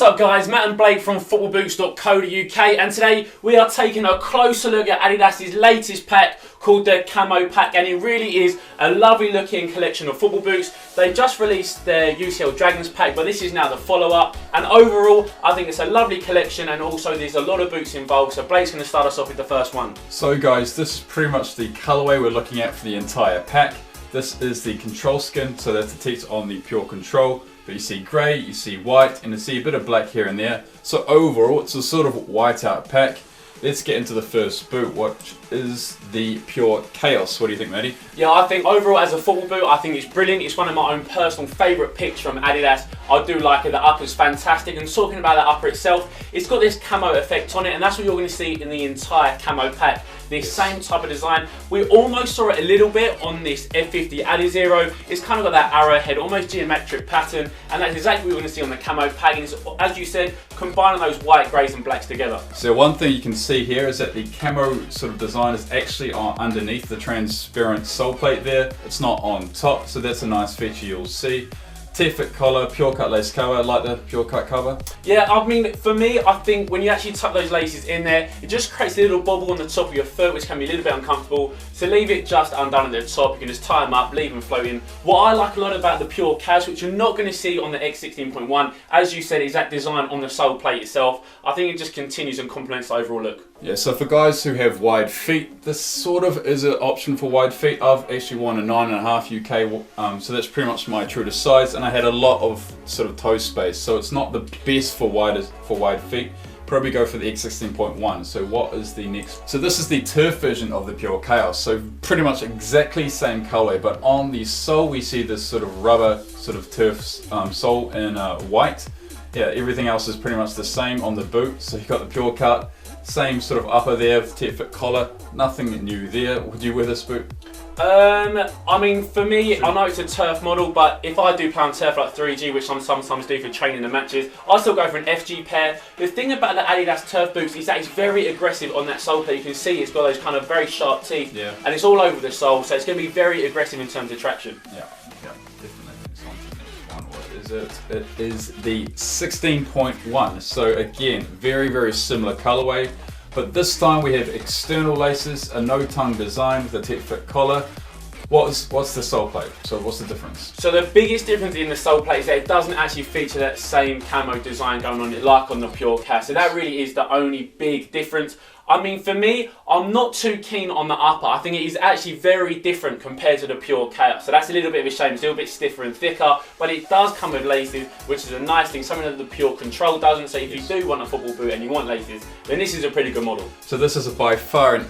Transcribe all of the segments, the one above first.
up guys, Matt and Blake from footballboots.co.uk, and today we are taking a closer look at Adidas' latest pack called the Camo pack, and it really is a lovely looking collection of football boots. They just released their UCL Dragons pack, but this is now the follow-up, and overall I think it's a lovely collection, and also there's a lot of boots involved. So Blake's going to start us off with the first one. So guys, this is pretty much the colourway we're looking at for the entire pack. This is the control skin, so that's the text on the pure control. But you see grey, you see white, and you see a bit of black here and there. So overall, it's a sort of white out pack. Let's get into the first boot, which is the Pure Chaos. What do you think, Matty? Yeah, I think overall as a football boot, I think it's brilliant. It's one of my own personal favourite picks from Adidas. I do like it. The upper's fantastic. And talking about the upper itself, it's got this camo effect on it, and that's what you're going to see in the entire camo pack. This same type of design. We almost saw it a little bit on this F50 Adizero. It's kind of got that arrowhead, almost geometric pattern, and that's exactly what we're going to see on the camo pack. And it's, as you said, combining those white, greys and blacks together. So one thing you can see here is that the camo sort of design is actually on underneath the transparent sole plate there. It's not on top, so that's a nice feature you'll see. T-fit collar, pure cut lace cover. I like the pure cut cover. Yeah, I mean, for me, I think when you actually tuck those laces in there, it just creates a little bobble on the top of your foot, which can be a little bit uncomfortable. So leave it just undone at the top. You can just tie them up, leave them floating. What I like a lot about the Pure Cas, which you're not going to see on the X16.1, as you said, is that design on the sole plate itself. I think it just continues and complements the overall look. Yeah, so for guys who have wide feet, this sort of is an option for wide feet. I've actually worn a 9.5 UK, so that's pretty much my true to size, and I had a lot of sort of toe space, so it's not the best for wide feet. Probably go for the X16.1. So what is the next? So this is the turf version of the Pure Chaos. So pretty much exactly same colorway, but on the sole we see this sort of rubber sort of turf sole in white. Yeah, everything else is pretty much the same on the boot. So you've got the Pure Cut, same sort of upper there with T-fit collar, nothing new there. Would you wear this boot? I mean, for me, I know it's a turf model, but if I do play on turf like 3G, which I sometimes do for training and matches, I still go for an FG pair. The thing about the Adidas turf boots is that it's very aggressive on that sole plate. You can see it's got those kind of very sharp teeth, yeah, and it's all over the sole, so it's going to be very aggressive in terms of traction. Yeah, definitely. Next one to the next one. What is it? It is the 16.1. So again, very, very similar colorway. But this time we have external laces, a no-tongue design with a T-fit collar. What's the sole plate? So what's the difference? So the biggest difference in the sole plate is that it doesn't actually feature that same camo design going on it like on the Pure Cas. So that really is the only big difference. I mean, for me, I'm not too keen on the upper. I think it is actually very different compared to the Pure Chaos. So that's a little bit of a shame. It's a little bit stiffer and thicker, but it does come with laces, which is a nice thing, something that the Pure Control doesn't. So if you do want a football boot and you want laces, then this is a pretty good model. So this is by far an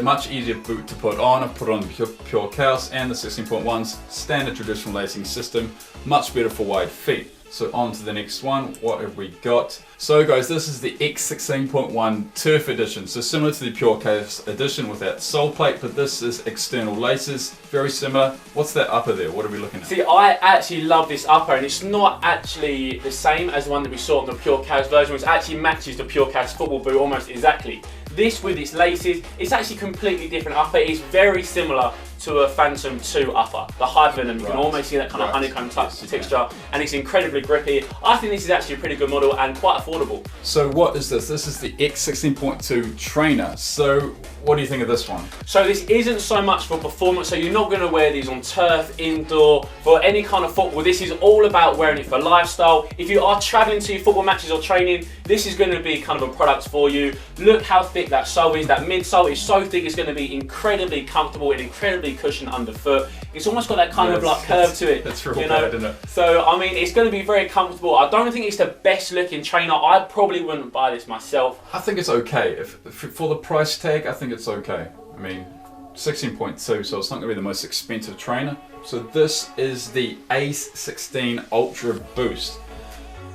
much easier boot to put on. I've put on the Pure Chaos and the 16.1's standard traditional lacing system. Much better for wide feet. So on to the next one. What have we got? So guys, this is the X16.1 Turf Edition. So similar to the Pure Chaos Edition with that sole plate, but this is external laces. Very similar. What's that upper there? What are we looking at? See, I actually love this upper, and it's not actually the same as the one that we saw on the Pure Chaos version, which actually matches the Pure Chaos football boot almost exactly. This with its laces, it's actually completely different upper. It's very similar to a Phantom 2 upper, the high venom. You can almost see that kind of honeycomb type texture, and it's incredibly grippy. I think this is actually a pretty good model and quite affordable. So what is this? This is the X16.2 Trainer. So what do you think of this one? So this isn't so much for performance, so you're not going to wear these on turf, indoor, for any kind of football. This is all about wearing it for lifestyle. If you are traveling to your football matches or training, this is going to be kind of a product for you. Look how thick that sole is. That midsole is so thick, it's going to be incredibly comfortable and incredibly cushioned underfoot. It's almost got that kind of like curve to it. That's real bad, isn't it? So I mean, it's going to be very comfortable. I don't think it's the best looking trainer. I probably wouldn't buy this myself. I think it's okay. For the price tag, I think it's okay. I mean, 16.2, so it's not going to be the most expensive trainer. So this is the Ace 16 Ultra Boost.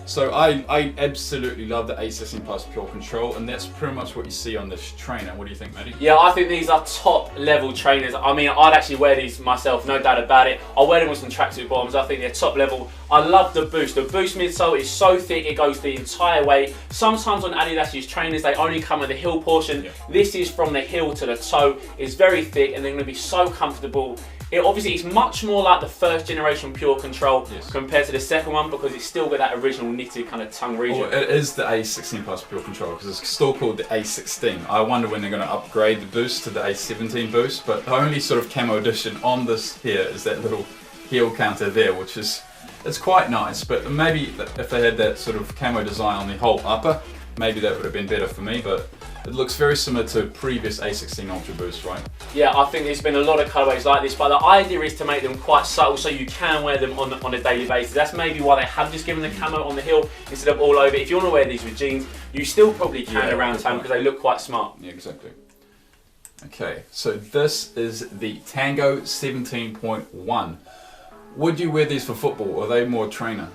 So I absolutely love the A16 Plus Pure Control, and that's pretty much what you see on this trainer. What do you think, Matty? Yeah, I think these are top level trainers. I mean, I'd actually wear these myself, no doubt about it. I'll wear them with some tracksuit bottoms. I think they're top level. I love the boost. The boost midsole is so thick, it goes the entire way. Sometimes on Adidas trainers, they only come with the heel portion. Yeah. This is from the heel to the toe. It's very thick, and they're going to be so comfortable. Obviously it's much more like the first generation Pure Control Yes. compared to the second one because it's still got that original knitted kind of tongue region. Well, it is the A16 Plus Pure Control because it's still called the A16. I wonder when they're going to upgrade the boost to the A17 boost, but the only sort of camo addition on this here is that little heel counter there, which is, it's quite nice, but maybe if they had that sort of camo design on the whole upper, maybe that would have been better for me, but it looks very similar to previous A16 Ultra Boost, right? Yeah, I think there's been a lot of colourways like this, but the idea is to make them quite subtle so you can wear them on a daily basis. That's maybe why they have just given the camo on the heel instead of all over. If you want to wear these with jeans, you still probably can around town because they look quite smart. Yeah, exactly. Okay, so this is the Tango 17.1. Would you wear these for football, or are they more trainer?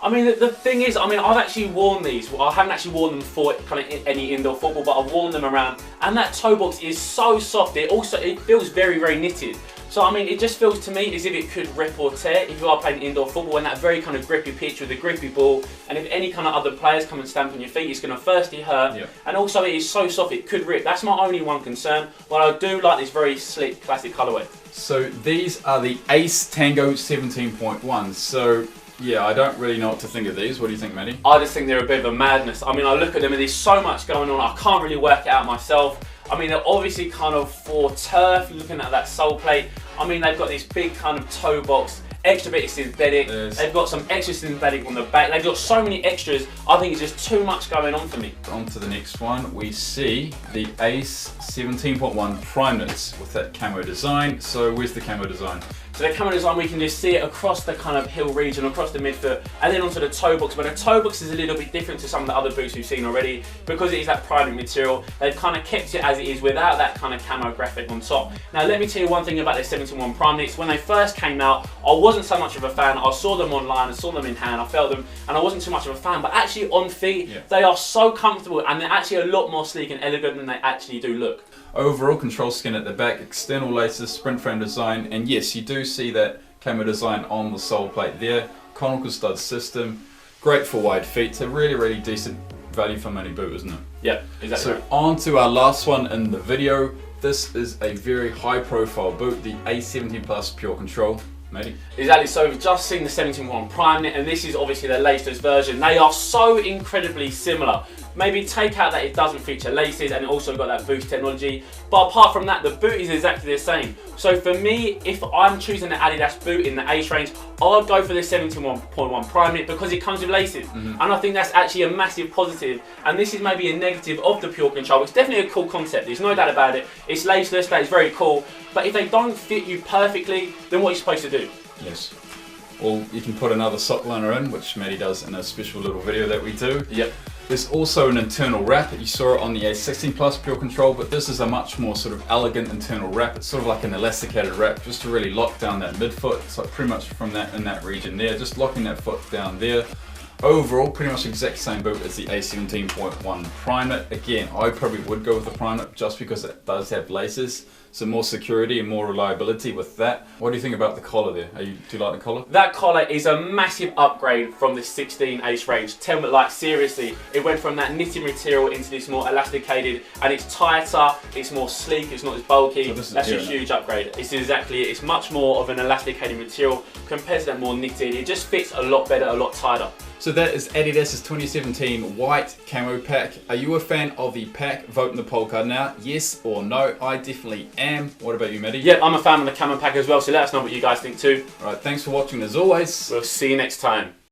I mean, the thing is, I've actually worn these. Well, I haven't actually worn them for kind of any indoor football, but I've worn them around, and that toe box is so soft. It feels very, very knitted. So, it just feels to me as if it could rip or tear if you are playing indoor football in that very kind of grippy pitch with a grippy ball. And if any kind of other players come and stamp on your feet, it's going to firstly hurt. Yeah. And also, it is so soft, it could rip. That's my only one concern. But I do like this very slick, classic colourway. So, these are the Ace Tango 17.1. So, yeah, I don't really know what to think of these. What do you think, Matty? I just think they're a bit of a madness. I look at them and there's so much going on. I can't really work it out myself. They're obviously kind of for turf, looking at that sole plate. They've got this big kind of toe box, extra bit of synthetic. Yes. They've got some extra synthetic on the back. They've got so many extras. I think it's just too much going on for me. On to the next one. We see the Ace 17.1 Prime Knits with that camo design. So where's the camo design? So the camo design, we can just see it across the kind of heel region, across the midfoot, and then onto the toe box. But the toe box is a little bit different to some of the other boots we've seen already because it is that priming material. They've kind of kept it as it is without that kind of camo graphic on top. Now let me tell you one thing about the 17.1 Prime Knits. When they first came out, I wasn't so much of a fan. I saw them online, I saw them in hand, I felt them, and I wasn't too much of a fan. But actually on feet, they are so comfortable and they're actually a lot more sleek and elegant than they actually do look. Overall control skin at the back, external laces, sprint frame design, and yes, you do see that camo design on the sole plate there. Conical stud system, great for wide feet. It's a really, really decent value for money boot, isn't it? Yeah, exactly. So on to our last one in the video. This is a very high profile boot, the A17 Plus Pure Control. Matty? Exactly, so we've just seen the 17.1 Prime Knit, and this is obviously the latest version. They are so incredibly similar. Maybe take out that it doesn't feature laces and it also got that boost technology, but apart from that, the boot is exactly the same. So for me, if I'm choosing the Adidas boot in the Ace range, I'd go for the 17.1 Prime Knit because it comes with laces. And I think that's actually a massive positive, and this is maybe a negative of the Pure Control. It's definitely a cool concept, there's no doubt about it. It's laceless, that is very cool, but if they don't fit you perfectly, then what are you supposed to do? Yes. Well, you can put another sock liner in, which Matty does in a special little video that we do. Yep. There's also an internal wrap. You saw it on the A16 Plus Pure Control, but this is a much more sort of elegant internal wrap. It's sort of like an elasticated wrap just to really lock down that midfoot. So pretty much from that in that region there, just locking that foot down there. Overall, pretty much the exact same boot as the A17.1 Prime Knit. Again, I probably would go with the Prime Knit just because it does have laces. So more security and more reliability with that. What do you think about the collar there? Do you like the collar? That collar is a massive upgrade from the 16 Ace range. Tell me, like, seriously, it went from that knitted material into this more elasticated, and it's tighter, it's more sleek, it's not as bulky. So that's a huge upgrade. It's exactly it. It's much more of an elasticated material compared to that more knitted. It just fits a lot better, a lot tighter. So that is Adidas's 2017 white camo pack. Are you a fan of the pack? Vote in the poll card now. Yes or no? I definitely am. What about you, Matty? Yep, I'm a fan of the camo pack as well, so let us know what you guys think too. Alright, thanks for watching as always. We'll see you next time.